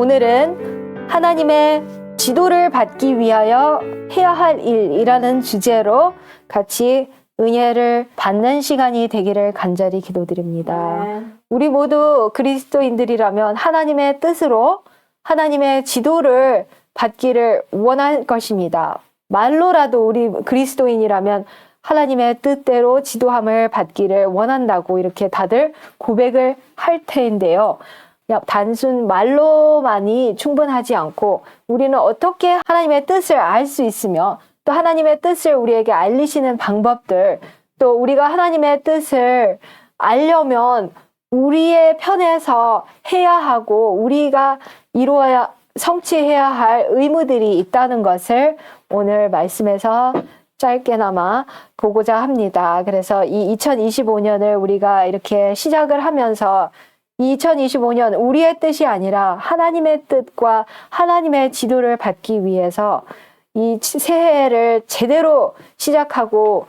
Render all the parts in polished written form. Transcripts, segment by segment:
오늘은 하나님의 지도를 받기 위하여 해야 할 일이라는 주제로 같이 은혜를 받는 시간이 되기를 간절히 기도드립니다. 우리 모두 그리스도인들이라면 하나님의 뜻으로 하나님의 지도를 받기를 원할 것입니다. 말로라도 우리 그리스도인이라면 하나님의 뜻대로 지도함을 받기를 원한다고 이렇게 다들 고백을 할 텐데요. 그냥 단순 말로만이 충분하지 않고 우리는 어떻게 하나님의 뜻을 알 수 있으며 또 하나님의 뜻을 우리에게 알리시는 방법들, 또 우리가 하나님의 뜻을 알려면 우리의 편에서 해야 하고 우리가 이루어야 성취해야 할 의무들이 있다는 것을 오늘 말씀에서 짧게나마 보고자 합니다. 그래서 이 2025년을 우리가 이렇게 시작을 하면서 2025년 우리의 뜻이 아니라 하나님의 뜻과 하나님의 지도를 받기 위해서 이 새해를 제대로 시작하고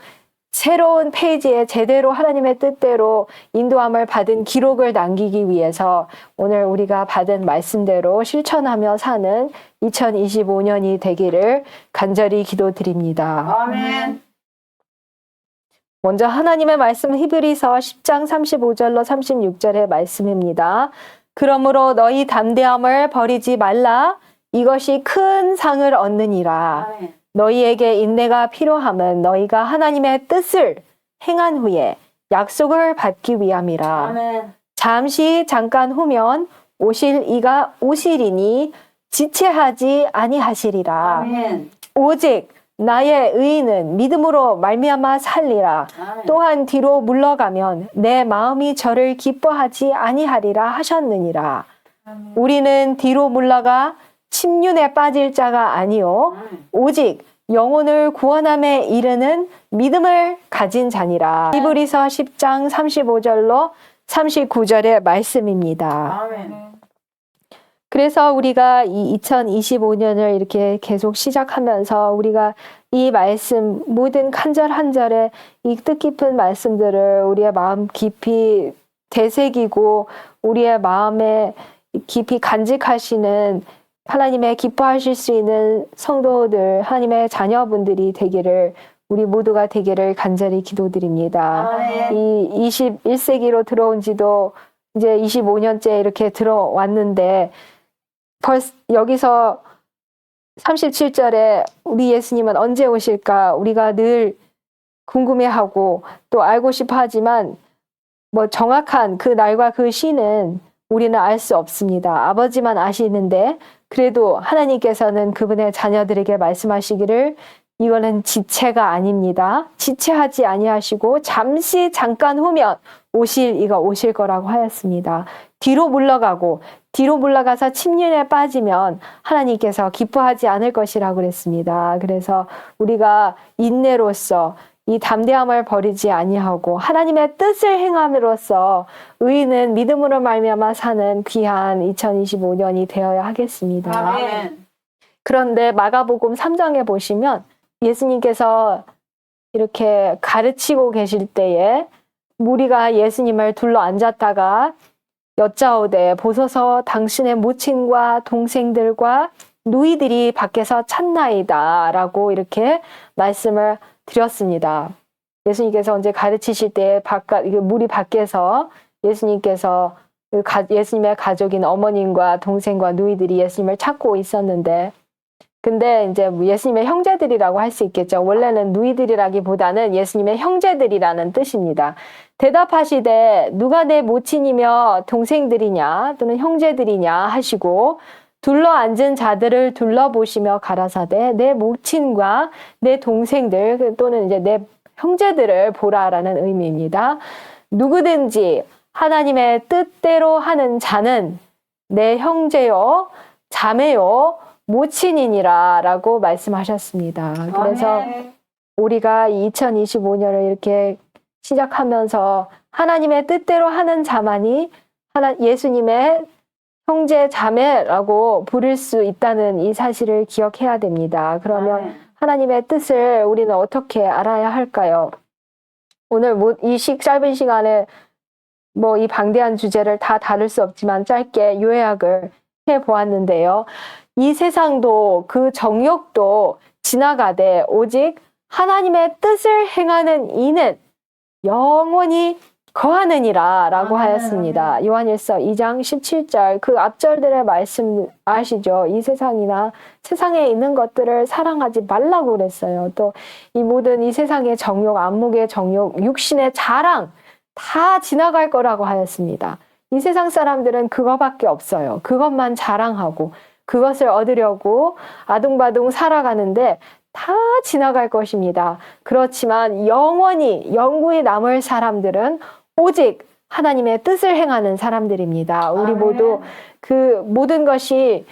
새로운 페이지에 제대로 하나님의 뜻대로 인도함을 받은 기록을 남기기 위해서 오늘 우리가 받은 말씀대로 실천하며 사는 2025년이 되기를 간절히 기도드립니다. 아멘. 먼저 하나님의 말씀 히브리서 10장 35절로 36절의 말씀입니다. 그러므로 너희 담대함을 버리지 말라. 이것이 큰 상을 얻느니라. 아멘. 너희에게 인내가 필요함은 너희가 하나님의 뜻을 행한 후에 약속을 받기 위함이라. 아멘. 잠깐 후면 오실 이가 오시리니 지체하지 아니하시리라. 아멘. 오직 나의 의인은 믿음으로 말미암아 살리라. 아멘. 또한 뒤로 물러가면 내 마음이 저를 기뻐하지 아니하리라 하셨느니라. 아멘. 우리는 뒤로 물러가 침륜에 빠질 자가 아니요 오직 영혼을 구원함에 이르는 믿음을 가진 자니라. 히브리서 10장 35절로 39절의 말씀입니다. 아멘. 그래서 우리가 이 2025년을 이렇게 계속 시작하면서 우리가 이 말씀 모든 한 절 한 절의 이 뜻깊은 말씀들을 우리의 마음 깊이 되새기고 우리의 마음에 깊이 간직하시는 하나님의 기뻐하실 수 있는 성도들, 하나님의 자녀분들이 되기를 우리 모두가 되기를 간절히 기도드립니다. 아멘. 이 21세기로 들어온 지도 이제 25년째 이렇게 들어왔는데 여기서 37절에 우리 예수님은 언제 오실까 우리가 늘 궁금해하고 또 알고 싶어 하지만 뭐 정확한 그 날과 그 시는 우리는 알 수 없습니다. 아버지만 아시는데 그래도 하나님께서는 그분의 자녀들에게 말씀하시기를 이거는 지체가 아닙니다. 지체하지 아니하시고 잠깐 후면 이가 오실 거라고 하였습니다. 뒤로 물러가서 침륜에 빠지면 하나님께서 기뻐하지 않을 것이라고 그랬습니다. 그래서 우리가 인내로서 이 담대함을 버리지 아니하고 하나님의 뜻을 행함으로써 의인은 믿음으로 말미암아 사는 귀한 2025년이 되어야 하겠습니다. 아멘. 그런데 마가복음 3장에 보시면 예수님께서 이렇게 가르치고 계실 때에 무리가 예수님을 둘러 앉았다가 여짜오되 보소서 당신의 모친과 동생들과 누이들이 밖에서 찾나이다 라고 이렇게 말씀을 드렸습니다. 예수님께서 언제 가르치실 때 무리 밖에서 예수님의 가족인 어머님과 동생과 누이들이 예수님을 찾고 있었는데 근데 이제 예수님의 형제들이라고 할 수 있겠죠. 원래는 누이들이라기보다는 예수님의 형제들이라는 뜻입니다. 대답하시되 누가 내 모친이며 동생들이냐 또는 형제들이냐 하시고 둘러앉은 자들을 둘러보시며 가라사대 내 모친과 내 동생들 또는 이제 내 형제들을 보라라는 의미입니다. 누구든지 하나님의 뜻대로 하는 자는 내 형제요 자매요 모친이니라 라고 말씀하셨습니다. 그래서 우리가 2025년을 이렇게 시작하면서 하나님의 뜻대로 하는 자만이 예수님의 형제 자매라고 부를 수 있다는 이 사실을 기억해야 됩니다. 그러면 하나님의 뜻을 우리는 어떻게 알아야 할까요? 오늘 이 짧은 시간에 이 방대한 주제를 다 다룰 수 없지만 짧게 요약을 보았는데요. 이 세상도 그 정욕도 지나가되 오직 하나님의 뜻을 행하는 이는 영원히 거하느니라 라고 하였습니다. 요한일서 2장 17절 그 앞절들의 말씀 아시죠? 이 세상이나 세상에 있는 것들을 사랑하지 말라고 그랬어요. 또 이 모든 이 세상의 정욕, 안목의 정욕, 육신의 자랑 다 지나갈 거라고 하였습니다. 이 세상 사람들은 그거밖에 없어요. 그것만 자랑하고 그것을 얻으려고 아둥바둥 살아가는데 다 지나갈 것입니다. 그렇지만 영원히 남을 사람들은 오직 하나님의 뜻을 행하는 사람들입니다. 우리 모두 그 모든 것이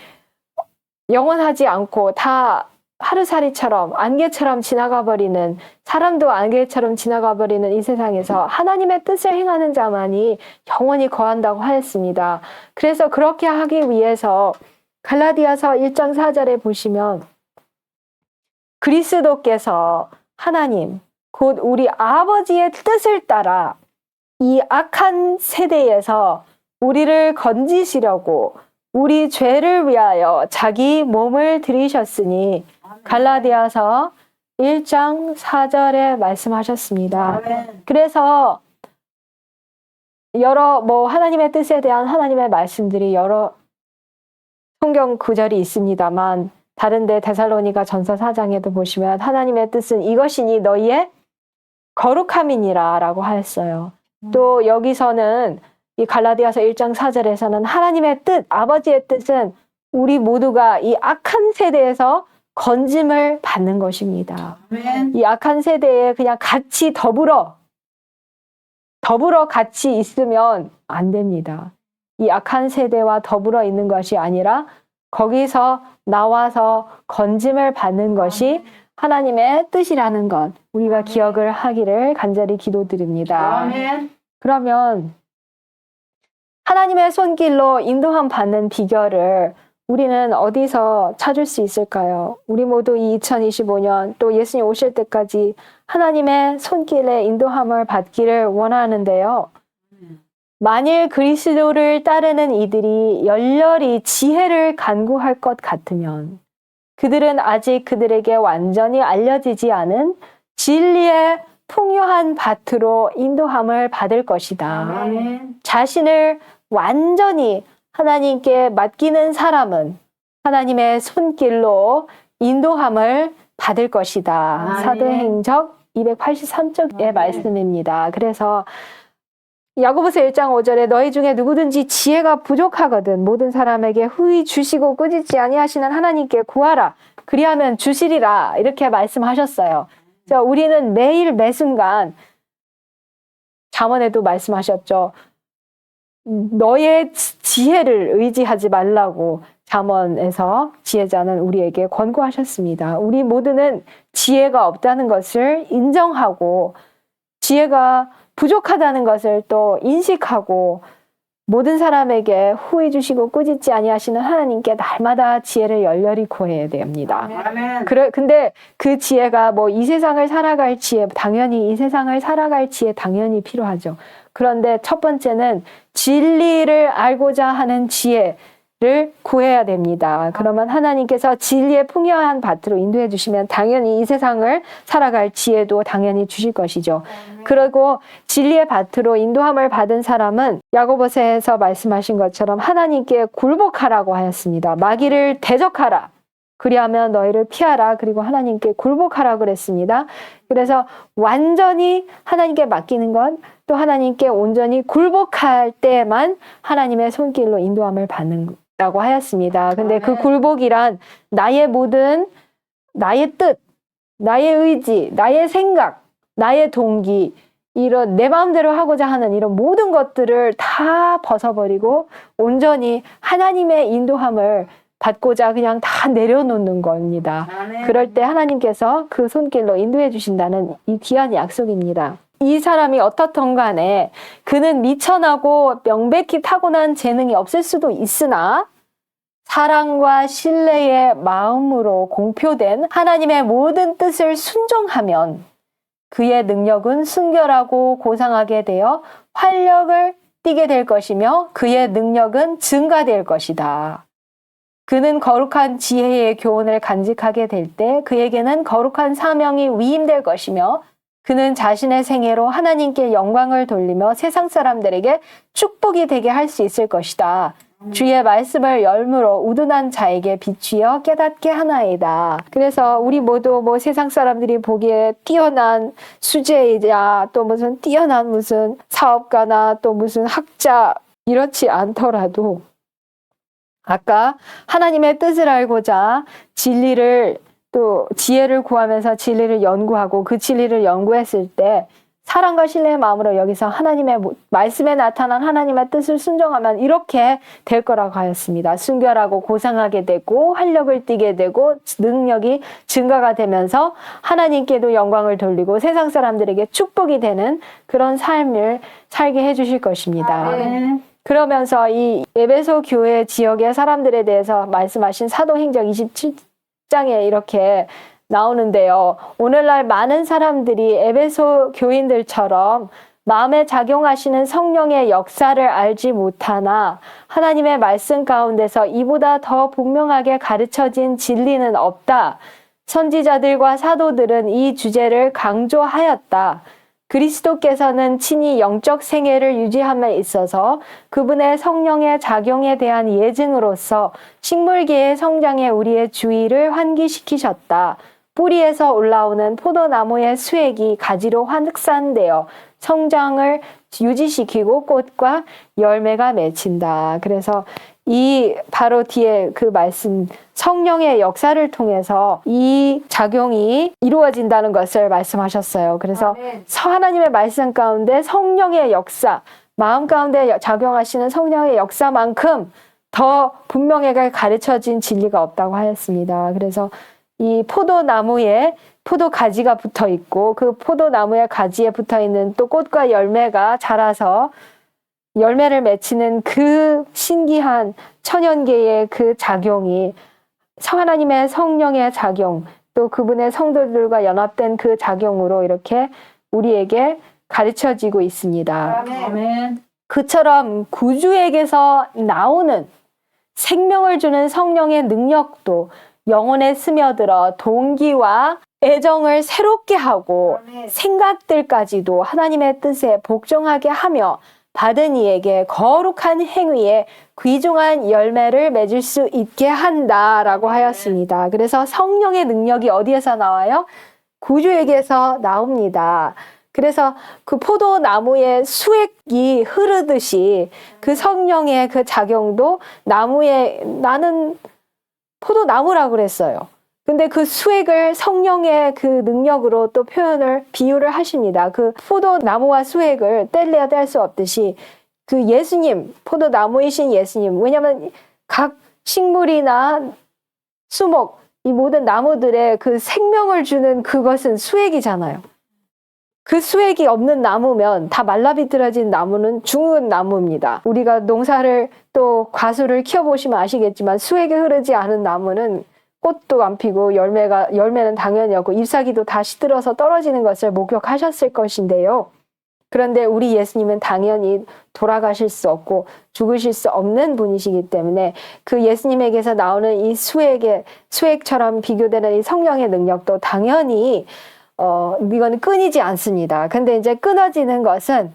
영원하지 않고 다 하루살이처럼 안개처럼 지나가 버리는 사람도 안개처럼 지나가 버리는 이 세상에서 하나님의 뜻을 행하는 자만이 영원히 거한다고 하였습니다. 그래서 그렇게 하기 위해서 갈라디아서 1장 4절에 보시면 그리스도께서 하나님 곧 우리 아버지의 뜻을 따라 이 악한 세대에서 우리를 건지시려고 우리 죄를 위하여 자기 몸을 들이셨으니 갈라디아서 1장 4절에 말씀하셨습니다. 그래서 여러 하나님의 뜻에 대한 하나님의 말씀들이 여러 성경 구절이 있습니다만 다른데 데살로니가 전서 4장에도 보시면 하나님의 뜻은 이것이니 너희의 거룩함이니라 라고 하였어요. 또 여기서는 이 갈라디아서 1장 4절에서는 하나님의 뜻, 아버지의 뜻은 우리 모두가 이 악한 세대에서 건짐을 받는 것입니다. 이 악한 세대에 그냥 같이 더불어 같이 있으면 안 됩니다. 이 악한 세대와 더불어 있는 것이 아니라 거기서 나와서 건짐을 받는 것이 하나님의 뜻이라는 것 우리가 기억을 하기를 간절히 기도드립니다. 그러면 하나님의 손길로 인도함 받는 비결을 우리는 어디서 찾을 수 있을까요? 우리 모두 이 2025년 또 예수님 오실 때까지 하나님의 손길에 인도함을 받기를 원하는데요. 만일 그리스도를 따르는 이들이 열렬히 지혜를 간구할 것 같으면 그들은 아직 그들에게 완전히 알려지지 않은 진리의 풍요한 밭으로 인도함을 받을 것이다. 자신을 완전히 하나님께 맡기는 사람은 하나님의 손길로 인도함을 받을 것이다. 사도행적 283쪽의 말씀입니다. 그래서 야고보서 1장 5절에 너희 중에 누구든지 지혜가 부족하거든 모든 사람에게 후히 주시고 꾸짖지 아니하시는 하나님께 구하라. 그리하면 주시리라. 이렇게 말씀하셨어요. 그래서 우리는 매일 매순간 잠언에도 말씀하셨죠. 너의 지혜를 의지하지 말라고 잠언에서 지혜자는 우리에게 권고하셨습니다. 우리 모두는 지혜가 없다는 것을 인정하고 지혜가 부족하다는 것을 또 인식하고 모든 사람에게 후히 주시고 꾸짖지 아니하시는 하나님께 날마다 지혜를 열렬히 구해야 됩니다. 근데 그 지혜가 이 세상을 살아갈 지혜, 당연히 이 세상을 살아갈 지혜 당연히 필요하죠. 그런데 첫 번째는 진리를 알고자 하는 지혜를 구해야 됩니다. 그러면 하나님께서 진리의 풍요한 밭으로 인도해 주시면 당연히 이 세상을 살아갈 지혜도 당연히 주실 것이죠. 그리고 진리의 밭으로 인도함을 받은 사람은 야고보서에서 말씀하신 것처럼 하나님께 굴복하라고 하였습니다. 마귀를 대적하라. 그리하면 너희를 피하라. 그리고 하나님께 굴복하라 그랬습니다. 그래서 완전히 하나님께 맡기는 것, 또 하나님께 온전히 굴복할 때만 하나님의 손길로 인도함을 받는다고 하였습니다. 근데 그 굴복이란 나의 모든, 나의 뜻, 나의 의지, 나의 생각, 나의 동기, 이런 내 마음대로 하고자 하는 이런 모든 것들을 다 벗어버리고 온전히 하나님의 인도함을 받고자 그냥 다 내려놓는 겁니다. 그럴 때 하나님께서 그 손길로 인도해 주신다는 이 귀한 약속입니다. 이 사람이 어떻든 간에 그는 미천하고 명백히 타고난 재능이 없을 수도 있으나 사랑과 신뢰의 마음으로 공표된 하나님의 모든 뜻을 순종하면 그의 능력은 순결하고 고상하게 되어 활력을 띠게 될 것이며 그의 능력은 증가될 것이다. 그는 거룩한 지혜의 교훈을 간직하게 될 때 그에게는 거룩한 사명이 위임될 것이며 그는 자신의 생애로 하나님께 영광을 돌리며 세상 사람들에게 축복이 되게 할 수 있을 것이다. 주의 말씀을 열무로 우둔한 자에게 비추어 깨닫게 하나이다. 그래서 우리 모두 뭐 세상 사람들이 보기에 뛰어난 수재이자 또 무슨 뛰어난 무슨 사업가나 또 무슨 학자 이렇지 않더라도 아까 하나님의 뜻을 알고자 진리를 또 지혜를 구하면서 진리를 연구하고 그 진리를 연구했을 때 사랑과 신뢰의 마음으로 여기서 하나님의 말씀에 나타난 하나님의 뜻을 순종하면 이렇게 될 거라고 하였습니다. 순결하고 고상하게 되고 활력을 띠게 되고 능력이 증가가 되면서 하나님께도 영광을 돌리고 세상 사람들에게 축복이 되는 그런 삶을 살게 해주실 것입니다. 그러면서 이 에베소 교회 지역의 사람들에 대해서 말씀하신 사도행전 27장에 이렇게 나오는데요. 오늘날 많은 사람들이 에베소 교인들처럼 마음에 작용하시는 성령의 역사를 알지 못하나 하나님의 말씀 가운데서 이보다 더 분명하게 가르쳐진 진리는 없다. 선지자들과 사도들은 이 주제를 강조하였다. 그리스도께서는 친히 영적 생애를 유지함에 있어서 그분의 성령의 작용에 대한 예증으로서 식물계의 성장에 우리의 주의를 환기시키셨다. 뿌리에서 올라오는 포도나무의 수액이 가지로 확산되어 성장을 유지시키고 꽃과 열매가 맺힌다. 그래서 이 바로 뒤에 그 말씀 성령의 역사를 통해서 이 작용이 이루어진다는 것을 말씀하셨어요. 그래서 하나님의 말씀 가운데 성령의 역사, 마음 가운데 작용하시는 성령의 역사만큼 더 분명하게 가르쳐진 진리가 없다고 하였습니다. 그래서 이 포도나무에 포도 가지가 붙어 있고 그 포도나무의 가지에 붙어 있는 또 꽃과 열매가 자라서 열매를 맺히는 그 신기한 천연계의 그 작용이 하나님의 성령의 작용 또 그분의 성도들과 연합된 그 작용으로 이렇게 우리에게 가르쳐지고 있습니다. 아멘. 그처럼 구주에게서 나오는 생명을 주는 성령의 능력도 영혼에 스며들어 동기와 애정을 새롭게 하고 생각들까지도 하나님의 뜻에 복종하게 하며 받은 이에게 거룩한 행위에 귀중한 열매를 맺을 수 있게 한다라고 하였습니다. 그래서 성령의 능력이 어디에서 나와요? 구주에게서 나옵니다. 그래서 그 포도나무의 수액이 흐르듯이 그 성령의 그 작용도 나무에 나는 포도나무라고 그랬어요. 근데 그 수액을 성령의 그 능력으로 또 비유를 하십니다. 그 포도나무와 수액을 뗄래야 뗄 수 없듯이 그 예수님, 포도나무이신 예수님. 왜냐하면 각 식물이나 수목, 이 모든 나무들의 그 생명을 주는 그것은 수액이잖아요. 그 수액이 없는 나무면 다 말라비틀어진 나무는 죽은 나무입니다. 우리가 농사를 또 과수를 키워보시면 아시겠지만 수액이 흐르지 않은 나무는 꽃도 안 피고 열매는 당연히 없고 잎사귀도 다 시들어서 떨어지는 것을 목격하셨을 것인데요. 그런데 우리 예수님은 당연히 돌아가실 수 없고 죽으실 수 없는 분이시기 때문에 그 예수님에게서 나오는 이 수액처럼 비교되는 이 성령의 능력도 당연히 이거는 끊이지 않습니다. 근데 이제 끊어지는 것은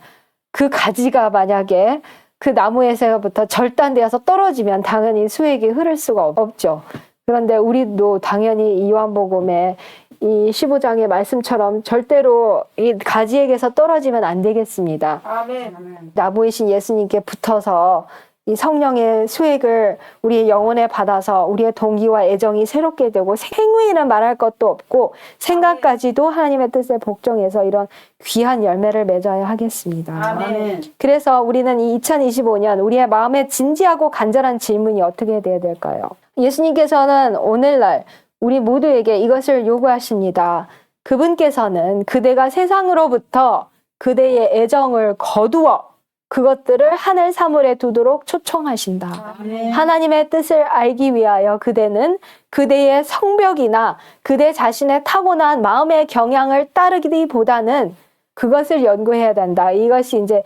그 가지가 만약에 그 나무에서부터 절단되어서 떨어지면 당연히 수액이 흐를 수가 없죠. 그런데 우리도 당연히 이 요한복음의 이 15장의 말씀처럼 절대로 이 가지에게서 떨어지면 안 되겠습니다. 아멘. 나무이신 예수님께 붙어서 이 성령의 수액을 우리의 영혼에 받아서 우리의 동기와 애정이 새롭게 되고 행위는 말할 것도 없고 생각까지도 하나님의 뜻에 복종해서 이런 귀한 열매를 맺어야 하겠습니다. 아멘. 그래서 우리는 이 2025년 우리의 마음에 진지하고 간절한 질문이 어떻게 돼야 될까요? 예수님께서는 오늘날 우리 모두에게 이것을 요구하십니다. 그분께서는 그대가 세상으로부터 그대의 애정을 거두어 그것들을 하늘 사물에 두도록 초청하신다. 아멘. 하나님의 뜻을 알기 위하여 그대는 그대의 성벽이나 그대 자신의 타고난 마음의 경향을 따르기보다는 그것을 연구해야 된다. 이것이 이제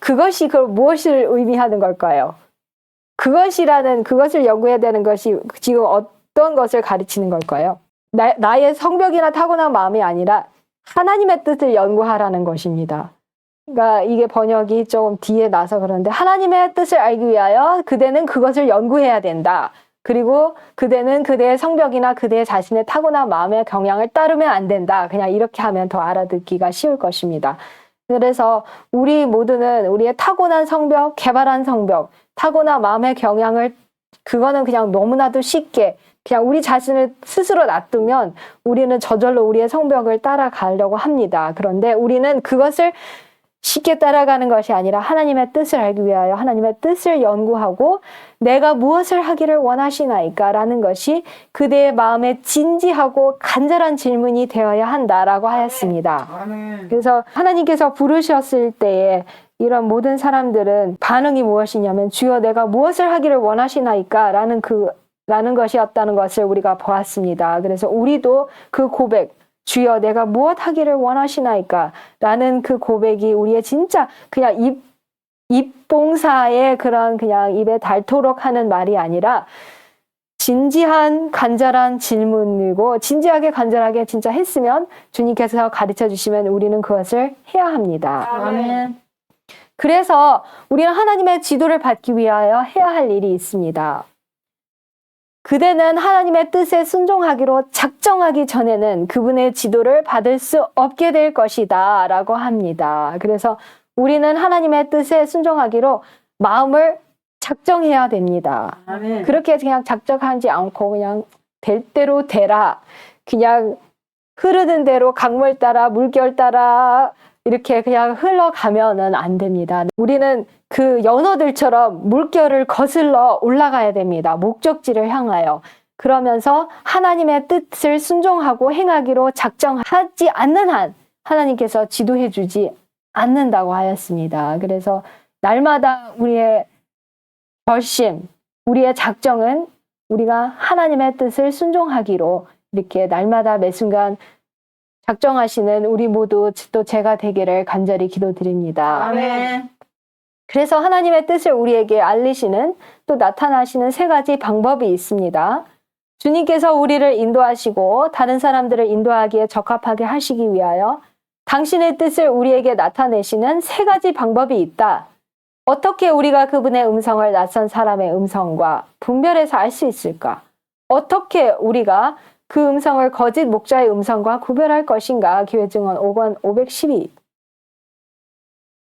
그것이 무엇을 의미하는 걸까요? 그것을 연구해야 되는 것이 지금 어떤 것을 가르치는 걸까요? 나의 성벽이나 타고난 마음이 아니라 하나님의 뜻을 연구하라는 것입니다. 그러니까 이게 번역이 좀 뒤에 나서 그러는데, 하나님의 뜻을 알기 위하여 그대는 그것을 연구해야 된다. 그리고 그대는 그대의 성벽이나 그대의 자신의 타고난 마음의 경향을 따르면 안 된다. 그냥 이렇게 하면 더 알아듣기가 쉬울 것입니다. 그래서 우리 모두는 우리의 타고난 성벽, 개발한 성벽, 타고난 마음의 경향을, 그거는 그냥 너무나도 쉽게 그냥 우리 자신을 스스로 놔두면 우리는 저절로 우리의 성벽을 따라가려고 합니다. 그런데 우리는 그것을 쉽게 따라가는 것이 아니라 하나님의 뜻을 알기 위하여 하나님의 뜻을 연구하고 내가 무엇을 하기를 원하시나이까? 라는 것이 그대의 마음에 진지하고 간절한 질문이 되어야 한다라고 하였습니다. 그래서 하나님께서 부르셨을 때에 이런 모든 사람들은 반응이 무엇이냐면, 주여 내가 무엇을 하기를 원하시나이까? 라는 것이었다는 것을 우리가 보았습니다. 그래서 우리도 그 고백, 주여 내가 무엇 하기를 원하시나이까? 라는 그 고백이 우리의 진짜 그냥 입봉사의 그런 그냥 입에 닳도록 하는 말이 아니라 진지한 간절한 질문이고, 진지하게 간절하게 진짜 했으면 주님께서 가르쳐 주시면 우리는 그것을 해야 합니다. 아멘. 그래서 우리는 하나님의 지도를 받기 위하여 해야 할 일이 있습니다. 그대는 하나님의 뜻에 순종하기로 작정하기 전에는 그분의 지도를 받을 수 없게 될 것이다 라고 합니다. 그래서 우리는 하나님의 뜻에 순종하기로 마음을 작정해야 됩니다. 아멘. 그렇게 그냥 작정하지 않고 그냥 될 대로 되라, 그냥 흐르는 대로 강물 따라 물결 따라 이렇게 그냥 흘러가면은 안 됩니다. 우리는 그 연어들처럼 물결을 거슬러 올라가야 됩니다. 목적지를 향하여. 그러면서 하나님의 뜻을 순종하고 행하기로 작정하지 않는 한 하나님께서 지도해 주지 않는다고 하였습니다. 그래서 날마다 우리의 결심, 우리의 작정은 우리가 하나님의 뜻을 순종하기로 이렇게 날마다 매 순간 작정하시는 우리 모두 또 제가 되기를 간절히 기도드립니다. 아멘. 그래서 하나님의 뜻을 우리에게 알리시는, 또 나타나시는 세 가지 방법이 있습니다. 주님께서 우리를 인도하시고 다른 사람들을 인도하기에 적합하게 하시기 위하여 당신의 뜻을 우리에게 나타내시는 세 가지 방법이 있다. 어떻게 우리가 그분의 음성을 낯선 사람의 음성과 분별해서 알 수 있을까? 어떻게 우리가 그 음성을 거짓 목자의 음성과 구별할 것인가? 기회증언 5권 512.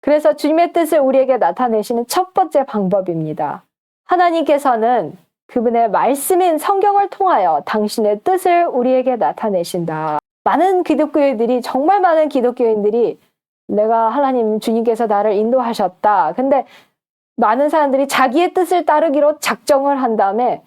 그래서 주님의 뜻을 우리에게 나타내시는 첫 번째 방법입니다. 하나님께서는 그분의 말씀인 성경을 통하여 당신의 뜻을 우리에게 나타내신다. 많은 기독교인들이, 정말 많은 기독교인들이 내가 하나님, 주님께서 나를 인도하셨다. 근데 많은 사람들이 자기의 뜻을 따르기로 작정을 한 다음에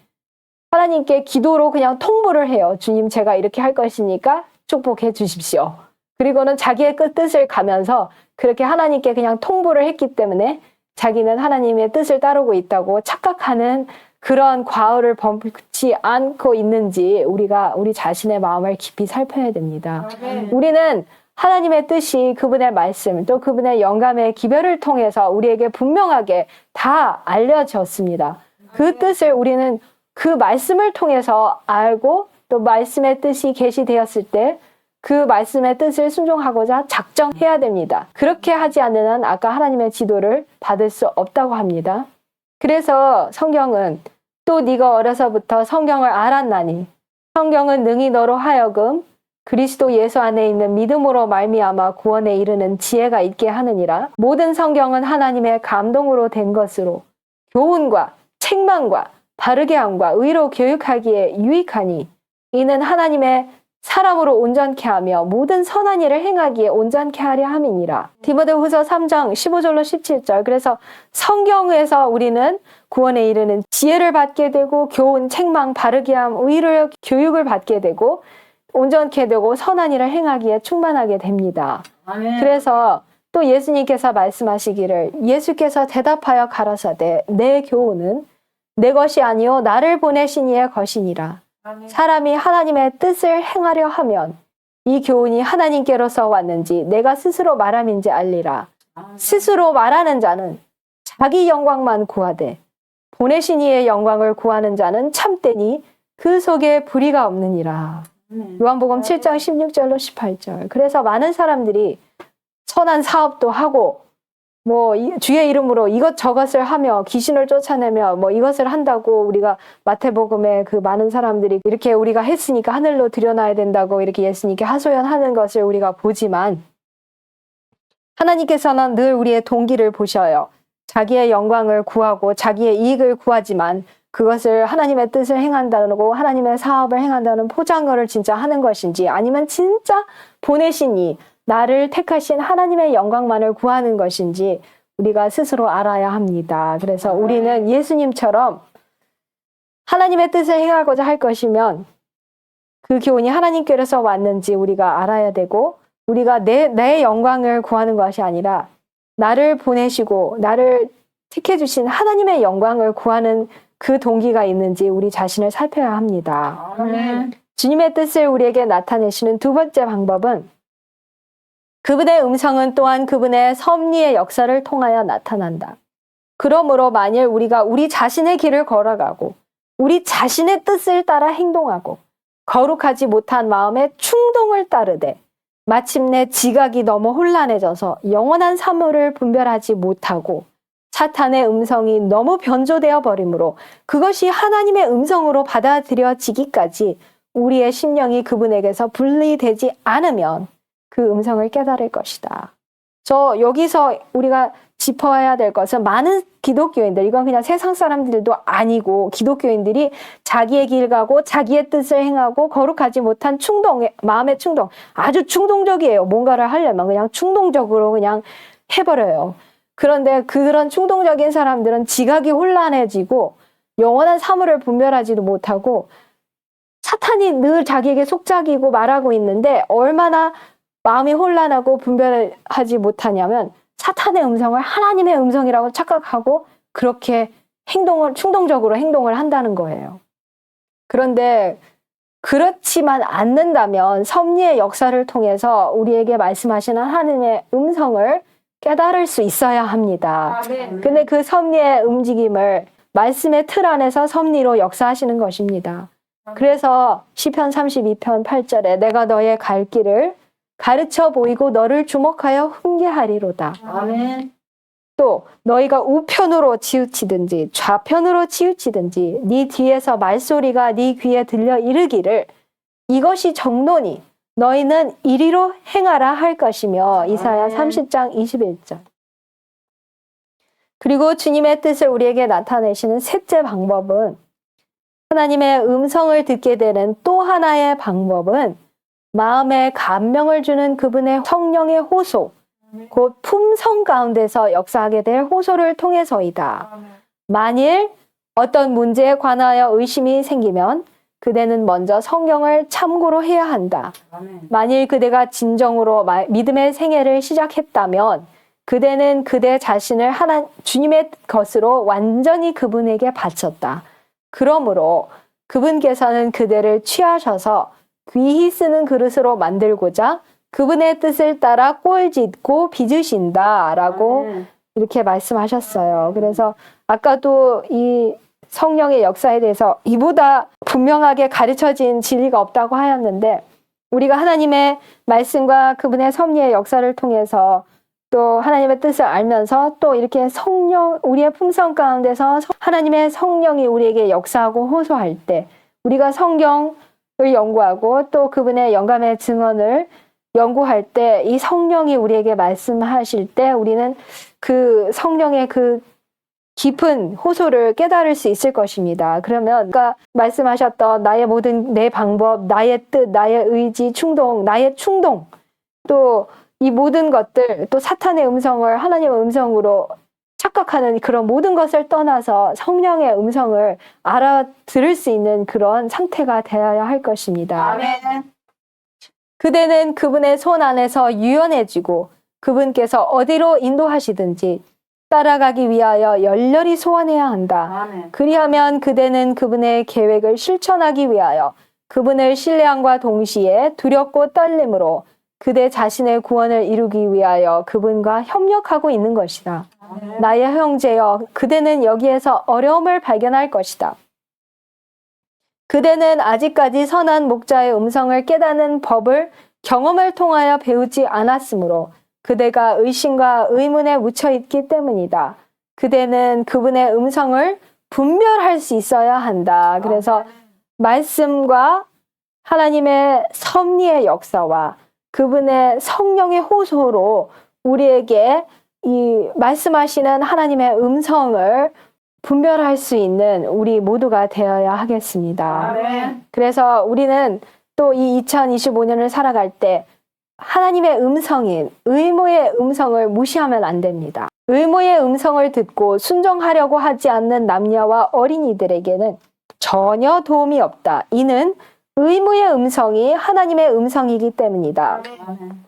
하나님께 기도로 그냥 통보를 해요. 주님, 제가 이렇게 할 것이니까 축복해 주십시오. 그리고는 자기의 뜻을 가면서 그렇게 하나님께 그냥 통보를 했기 때문에 자기는 하나님의 뜻을 따르고 있다고 착각하는 그런 과오를 범치 않고 있는지 우리 자신의 마음을 깊이 살펴야 됩니다. 우리는 하나님의 뜻이 그분의 말씀, 또 그분의 영감의 기별을 통해서 우리에게 분명하게 다 알려졌습니다. 그 뜻을 우리는 그 말씀을 통해서 알고, 또 말씀의 뜻이 계시되었을 때 그 말씀의 뜻을 순종하고자 작정해야 됩니다. 그렇게 하지 않는 한 아까 하나님의 지도를 받을 수 없다고 합니다. 그래서 성경은 또 네가 어려서부터 성경을 알았나니 성경은 능히 너로 하여금 그리스도 예수 안에 있는 믿음으로 말미암아 구원에 이르는 지혜가 있게 하느니라. 모든 성경은 하나님의 감동으로 된 것으로 교훈과 책망과 바르게 함과 의로 교육하기에 유익하니 이는 하나님의 사람으로 온전케 하며 모든 선한 일을 행하기에 온전케 하려 함이니라. 디모데후서 3장 15절로 17절. 그래서 성경에서 우리는 구원에 이르는 지혜를 받게 되고 교훈, 책망, 바르게 함, 의로 교육을 받게 되고 온전케 되고 선한 일을 행하기에 충만하게 됩니다. 아멘. 그래서 또 예수님께서 말씀하시기를, 예수께서 대답하여 가라사대 내 교훈은 내 것이 아니요 나를 보내신 이의 것이니라. 아멘. 사람이 하나님의 뜻을 행하려 하면 이 교훈이 하나님께로서 왔는지 내가 스스로 말함인지 알리라. 아멘. 스스로 말하는 자는 자기 영광만 구하되 보내신 이의 영광을 구하는 자는 참되니 그 속에 불의가 없느니라. 요한복음 7장 16절로 18절. 그래서 많은 사람들이 선한 사업도 하고 뭐 주의 이름으로 이것저것을 하며 귀신을 쫓아내며 뭐 이것을 한다고 우리가 마태복음에 그 많은 사람들이 이렇게 우리가 했으니까 하늘로 들여놔야 된다고 이렇게 예수님께 하소연하는 것을 우리가 보지만 하나님께서는 늘 우리의 동기를 보셔요. 자기의 영광을 구하고 자기의 이익을 구하지만 그것을 하나님의 뜻을 행한다고 하나님의 사업을 행한다는 포장을 진짜 하는 것인지 아니면 진짜 보내신 이 나를 택하신 하나님의 영광만을 구하는 것인지 우리가 스스로 알아야 합니다. 그래서 우리는 예수님처럼 하나님의 뜻을 행하고자 할 것이면 그 교훈이 하나님께로서 왔는지 우리가 알아야 되고 우리가 내 영광을 구하는 것이 아니라 나를 보내시고 나를 택해주신 하나님의 영광을 구하는 그 동기가 있는지 우리 자신을 살펴야 합니다. 주님의 뜻을 우리에게 나타내시는 두 번째 방법은 그분의 음성은 또한 그분의 섭리의 역사를 통하여 나타난다. 그러므로 만일 우리가 우리 자신의 길을 걸어가고 우리 자신의 뜻을 따라 행동하고 거룩하지 못한 마음의 충동을 따르되 마침내 지각이 너무 혼란해져서 영원한 사물을 분별하지 못하고 사탄의 음성이 너무 변조되어 버리므로 그것이 하나님의 음성으로 받아들여지기까지 우리의 심령이 그분에게서 분리되지 않으면 그 음성을 깨달을 것이다. 여기서 우리가 짚어야 될 것은 많은 기독교인들, 이건 그냥 세상 사람들도 아니고 기독교인들이 자기의 길 가고 자기의 뜻을 행하고 거룩하지 못한 마음의 충동, 아주 충동적이에요. 뭔가를 하려면 그냥 충동적으로 그냥 해버려요. 그런데 그런 충동적인 사람들은 지각이 혼란해지고 영원한 사물을 분별하지도 못하고 사탄이 늘 자기에게 속삭이고 말하고 있는데 얼마나 마음이 혼란하고 분별하지 못하냐면 사탄의 음성을 하나님의 음성이라고 착각하고 그렇게 충동적으로 행동을 한다는 거예요. 그런데 그렇지만 않는다면 섭리의 역사를 통해서 우리에게 말씀하시는 하나님의 음성을 깨달을 수 있어야 합니다. 근데 그 섭리의 움직임을 말씀의 틀 안에서 섭리로 역사하시는 것입니다. 그래서 시편 32편 8절에 내가 너의 갈 길을 가르쳐 보이고 너를 주목하여 훈계하리로다. 아멘. 또 너희가 우편으로 치우치든지 좌편으로 치우치든지 네 뒤에서 말소리가 네 귀에 들려 이르기를 이것이 정노니 너희는 이리로 행하라 할 것이며 이사야 30장 21절. 그리고 주님의 뜻을 우리에게 나타내시는 셋째 방법은 하나님의 음성을 듣게 되는 또 하나의 방법은 마음에 감명을 주는 그분의 성령의 호소, 곧 품성 가운데서 역사하게 될 호소를 통해서이다. 만일 어떤 문제에 관하여 의심이 생기면 그대는 먼저 성경을 참고로 해야 한다. 만일 그대가 진정으로 믿음의 생애를 시작했다면 그대는 그대 자신을 주님의 것으로 완전히 그분에게 바쳤다. 그러므로 그분께서는 그대를 취하셔서 귀히 쓰는 그릇으로 만들고자 그분의 뜻을 따라 꼴짓고 빚으신다라고 이렇게 말씀하셨어요. 그래서 아까도 이 성령의 역사에 대해서 이보다 분명하게 가르쳐진 진리가 없다고 하였는데 우리가 하나님의 말씀과 그분의 섭리의 역사를 통해서 또 하나님의 뜻을 알면서 또 이렇게 우리의 품성 가운데서 하나님의 성령이 우리에게 역사하고 호소할 때 우리가 성경을 연구하고 또 그분의 영감의 증언을 연구할 때 이 성령이 우리에게 말씀하실 때 우리는 그 성령의 그 깊은 호소를 깨달을 수 있을 것입니다. 그러면 아까 말씀하셨던 나의 모든 내 방법, 나의 뜻, 나의 의지, 나의 충동 또 이 모든 것들 또 사탄의 음성을 하나님의 음성으로 착각하는 그런 모든 것을 떠나서 성령의 음성을 알아들을 수 있는 그런 상태가 되어야 할 것입니다. 아멘. 그대는 그분의 손 안에서 유연해지고 그분께서 어디로 인도하시든지 따라가기 위하여 열렬히 소원해야 한다. 아멘. 그리하면 그대는 그분의 계획을 실천하기 위하여 그분을 신뢰함과 동시에 두렵고 떨림으로 그대 자신의 구원을 이루기 위하여 그분과 협력하고 있는 것이다. 나의 형제여, 그대는 여기에서 어려움을 발견할 것이다. 그대는 아직까지 선한 목자의 음성을 깨닫는 법을 경험을 통하여 배우지 않았으므로 그대가 의심과 의문에 묻혀 있기 때문이다. 그대는 그분의 음성을 분별할 수 있어야 한다. 그래서 말씀과 하나님의 섭리의 역사와 그분의 성령의 호소로 우리에게 이 말씀하시는 하나님의 음성을 분별할 수 있는 우리 모두가 되어야 하겠습니다. 아멘. 그래서 우리는 또 이 2025년을 살아갈 때 하나님의 음성인 의무의 음성을 무시하면 안 됩니다. 의무의 음성을 듣고 순종하려고 하지 않는 남녀와 어린이들에게는 전혀 도움이 없다. 이는 의무의 음성이 하나님의 음성이기 때문이다. 아멘.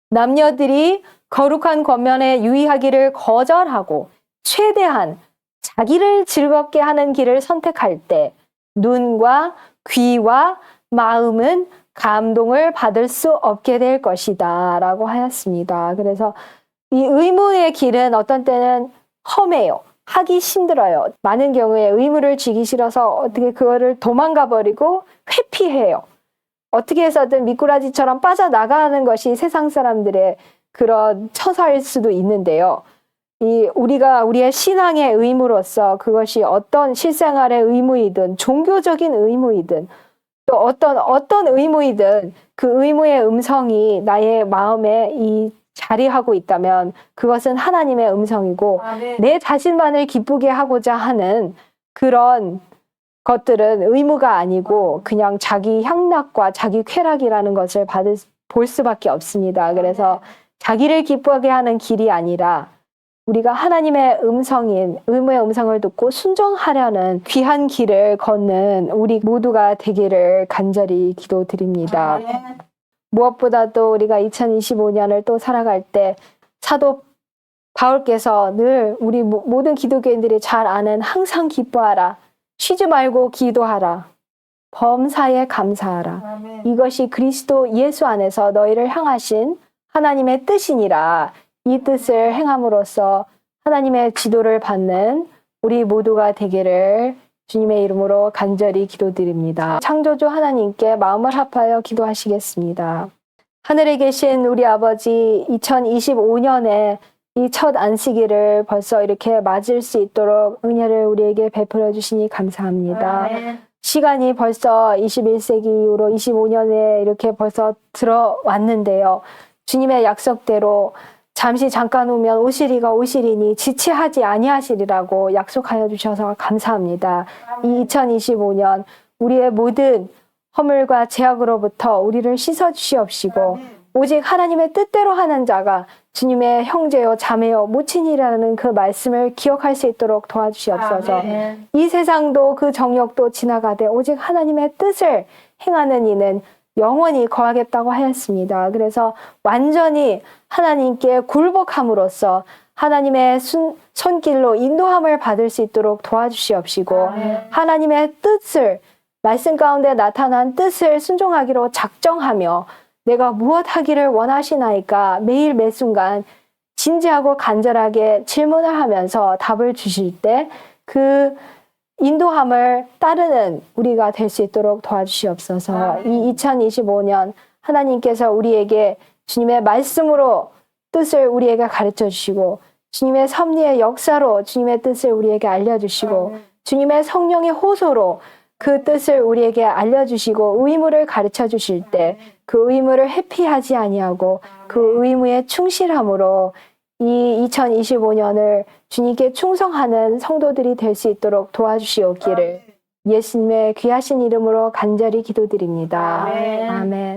남녀들이 거룩한 권면에 유의하기를 거절하고 최대한 자기를 즐겁게 하는 길을 선택할 때 눈과 귀와 마음은 감동을 받을 수 없게 될 것이다 라고 하였습니다. 그래서 이 의무의 길은 어떤 때는 험해요. 하기 힘들어요. 많은 경우에 의무를 지기 싫어서 어떻게 그거를 도망가 버리고 회피해요. 어떻게 해서든 미꾸라지처럼 빠져나가는 것이 세상 사람들의 그런 처사일 수도 있는데요. 우리가 우리의 신앙의 의무로서 그것이 어떤 실생활의 의무이든 종교적인 의무이든 또 어떤 의무이든 그 의무의 음성이 나의 마음에 자리하고 있다면 그것은 하나님의 음성이고 아멘. 내 자신만을 기쁘게 하고자 하는 그런 것들은 의무가 아니고 그냥 자기 향락과 자기 쾌락이라는 것을 볼 수밖에 없습니다. 그래서 자기를 기쁘게 하는 길이 아니라 우리가 하나님의 음성인 의무의 음성을 듣고 순종하려는 귀한 길을 걷는 우리 모두가 되기를 간절히 기도드립니다. 아멘. 무엇보다도 우리가 2025년을 또 살아갈 때 사도 바울께서 늘 우리 모든 기독교인들이 잘 아는 항상 기뻐하라, 쉬지 말고 기도하라, 범사에 감사하라. 아멘. 이것이 그리스도 예수 안에서 너희를 향하신 하나님의 뜻이니라. 이 뜻을 행함으로써 하나님의 지도를 받는 우리 모두가 되기를 주님의 이름으로 간절히 기도드립니다. 창조주 하나님께 마음을 합하여 기도하시겠습니다. 하늘에 계신 우리 아버지, 2025년에 이 첫 안식일을 벌써 이렇게 맞을 수 있도록 은혜를 우리에게 베풀어 주시니 감사합니다. 아멘. 시간이 벌써 21세기 이후로 25년에 이렇게 벌써 들어왔는데요. 주님의 약속대로 잠시 잠깐 오면 오시리가 오시리니 지체하지 아니하시리라고 약속하여 주셔서 감사합니다. 이 2025년 우리의 모든 허물과 죄악으로부터 우리를 씻어 주시옵시고 오직 하나님의 뜻대로 하는 자가 주님의 형제요 자매요 모친이라는 그 말씀을 기억할 수 있도록 도와주시옵소서. 아멘. 이 세상도 그 정욕도 지나가되 오직 하나님의 뜻을 행하는 이는 영원히 거하겠다고 하였습니다. 그래서 완전히 하나님께 굴복함으로써 하나님의 손길로 인도함을 받을 수 있도록 도와주시옵시고 아멘. 하나님의 뜻을 말씀 가운데 나타난 뜻을 순종하기로 작정하며 내가 무엇 하기를 원하시나이까 매일 매순간 진지하고 간절하게 질문을 하면서 답을 주실 때 그 인도함을 따르는 우리가 될 수 있도록 도와주시옵소서. 이 2025년 하나님께서 우리에게 주님의 말씀으로 뜻을 우리에게 가르쳐 주시고 주님의 섭리의 역사로 주님의 뜻을 우리에게 알려주시고 주님의 성령의 호소로 그 뜻을 우리에게 알려주시고 의무를 가르쳐 주실 때 그 의무를 회피하지 아니하고 그 의무에 충실함으로 이 2025년을 주님께 충성하는 성도들이 될 수 있도록 도와주시옵기를 예수님의 귀하신 이름으로 간절히 기도드립니다. 아멘. 아멘.